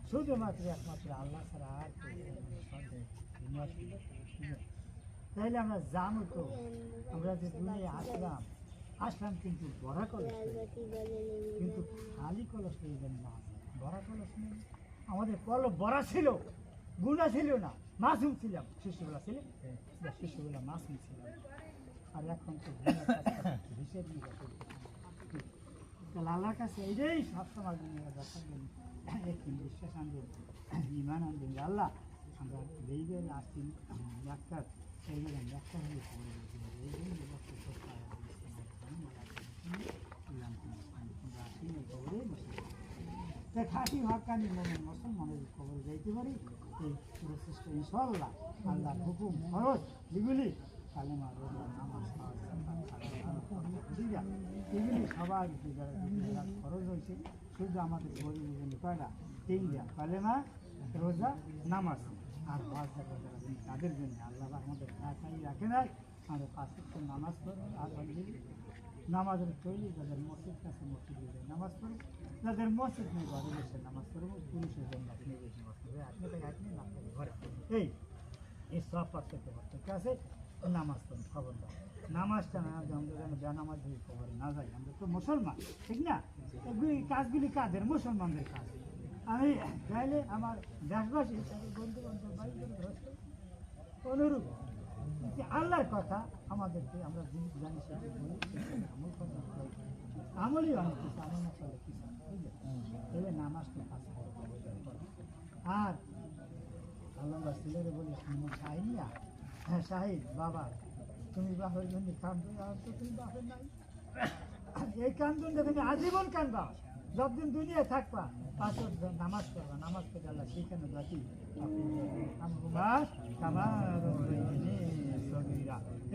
শুধুমাত্র একমাত্র আল্লাহ ছাড়া আর তাইলে আমরা জানো তো আমরা যে দুনিয়ায় আসলাম কিন্তু বড়া কলস কিন্তু খালি কলস না বড়া কলস নেই আমাদের কলম বড়া ছিল গুণা ছিল না মাসুম ছিলাম শিশুবেলা ছিল শিশুবেলা মাসুম ছিলাম আর এখন তো হিসেব তাহলে আল্লাহর কাছে এটাই সবসময় একদিন বিশ্বাস আনবেন ইমান আনবেন আল্লাহ আমরা যেই বেলা আসছি ডাক্তার সেই বেলা ডাক্তার হয়ে খাঁটি হকানি মনের মুসলমানের খবর যাইতে পারি এই পুরো চেষ্টা ইনশাআল্লাহ আল্লাহ হুকুম খরচ যেগুলি কালেমা রোজা নামাজ এগুলি সবার খরচ হয়েছে শুধু আমাদের গরিবের জন্য কয়টা তিনটা কালেমা রোজা নামাজ আর হজ তাদের জন্য আল্লাহ আমাদের খাই রাখে নাই আমাদের পাঁচ নামাজ পড়ে আর নামাজের তৈরি যাদের মসজিদ কাছে মসজিদে যায় নামাজ পড়ে যাদের মসজিদ নেই ঘরে বসে নামাজ পড়বো পুলিশের জন্য আপনি বেশি মসজিদ আপনি তাকে আপনি না ঘরে এই সব পার্থক্য আছে নামাজ পড়ুন খবরদার নামাজটা না আমরা যেন বেনামাজ দিয়ে খবরে না যাই আমরা তো মুসলমান ঠিক না এগুলি কাজগুলি কাদের মুসলমানদের কাজ আমি চাইলে আমার দেশবাসী বন্ধু বান্ধব বাড়ি অনুরূপ আল্লাহর কথা আমাদেরকে আমরা জিনিস জানি সেটা বলি আমল করতে আমলই অনেক কিছু আমল না করলে কিছু তাহলে নামাজটা কাজ আর আল্লাহ ছেলেরে বলি শাহিনিয়া হ্যাঁ শাহিদ বাবা তুমি বাপের জন্য কান্দো আর তো তুমি বাপের নাই এই কান্দনটা তুমি আজীবন কান্দবা যতদিন দুনিয়ায় থাকবা পাঁচ নামাজ পড়বা নামাজ পড়ে আল্লাহ সেখানে বাকি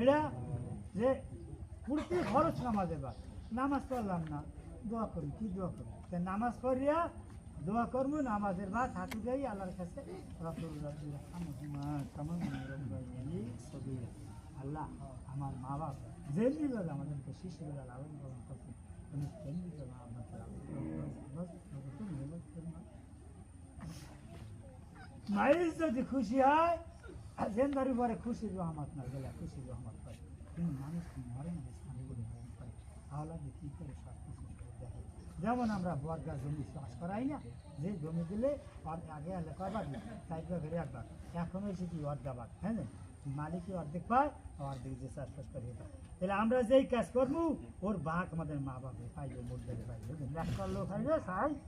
এটা যে পুরোটি খরচ নামাজের বা নামাজ পড়লাম না দোয়া করি কি দোয়া করি নামাজ পড়িয়া দোয়া করবো নামাজের ভাত হাঁটু যাই আল্লাহর কাছে আল্লাহ আমার মা বাপ যেমনি ভাবে আমাদেরকে শিশুবেলা লালন পালন করছে তুমি তেমনি মায়ের যদি খুশি হয় জেন্দারি পরে খুশির রহমত না গেলে খুশির রহমত পায় কিন্তু মানুষ মরে না তাহলে কি করে সব কিছু দেখে যেমন আমরা বর্গা জমি চাষ করাই না যে জমি দিলে আগে আলে কয়বার না চার ভাগের একবার এখন হয়েছে কি অর্ধাভাগ হ্যাঁ মালিকই অর্ধেক পায় অর্ধেক যে চাষবাস করে তাহলে আমরা যেই কাজ করবো ওর ভাগ আমাদের মা বাবা পাইবে মোট পাইবে একটা লোক খাইবে চাই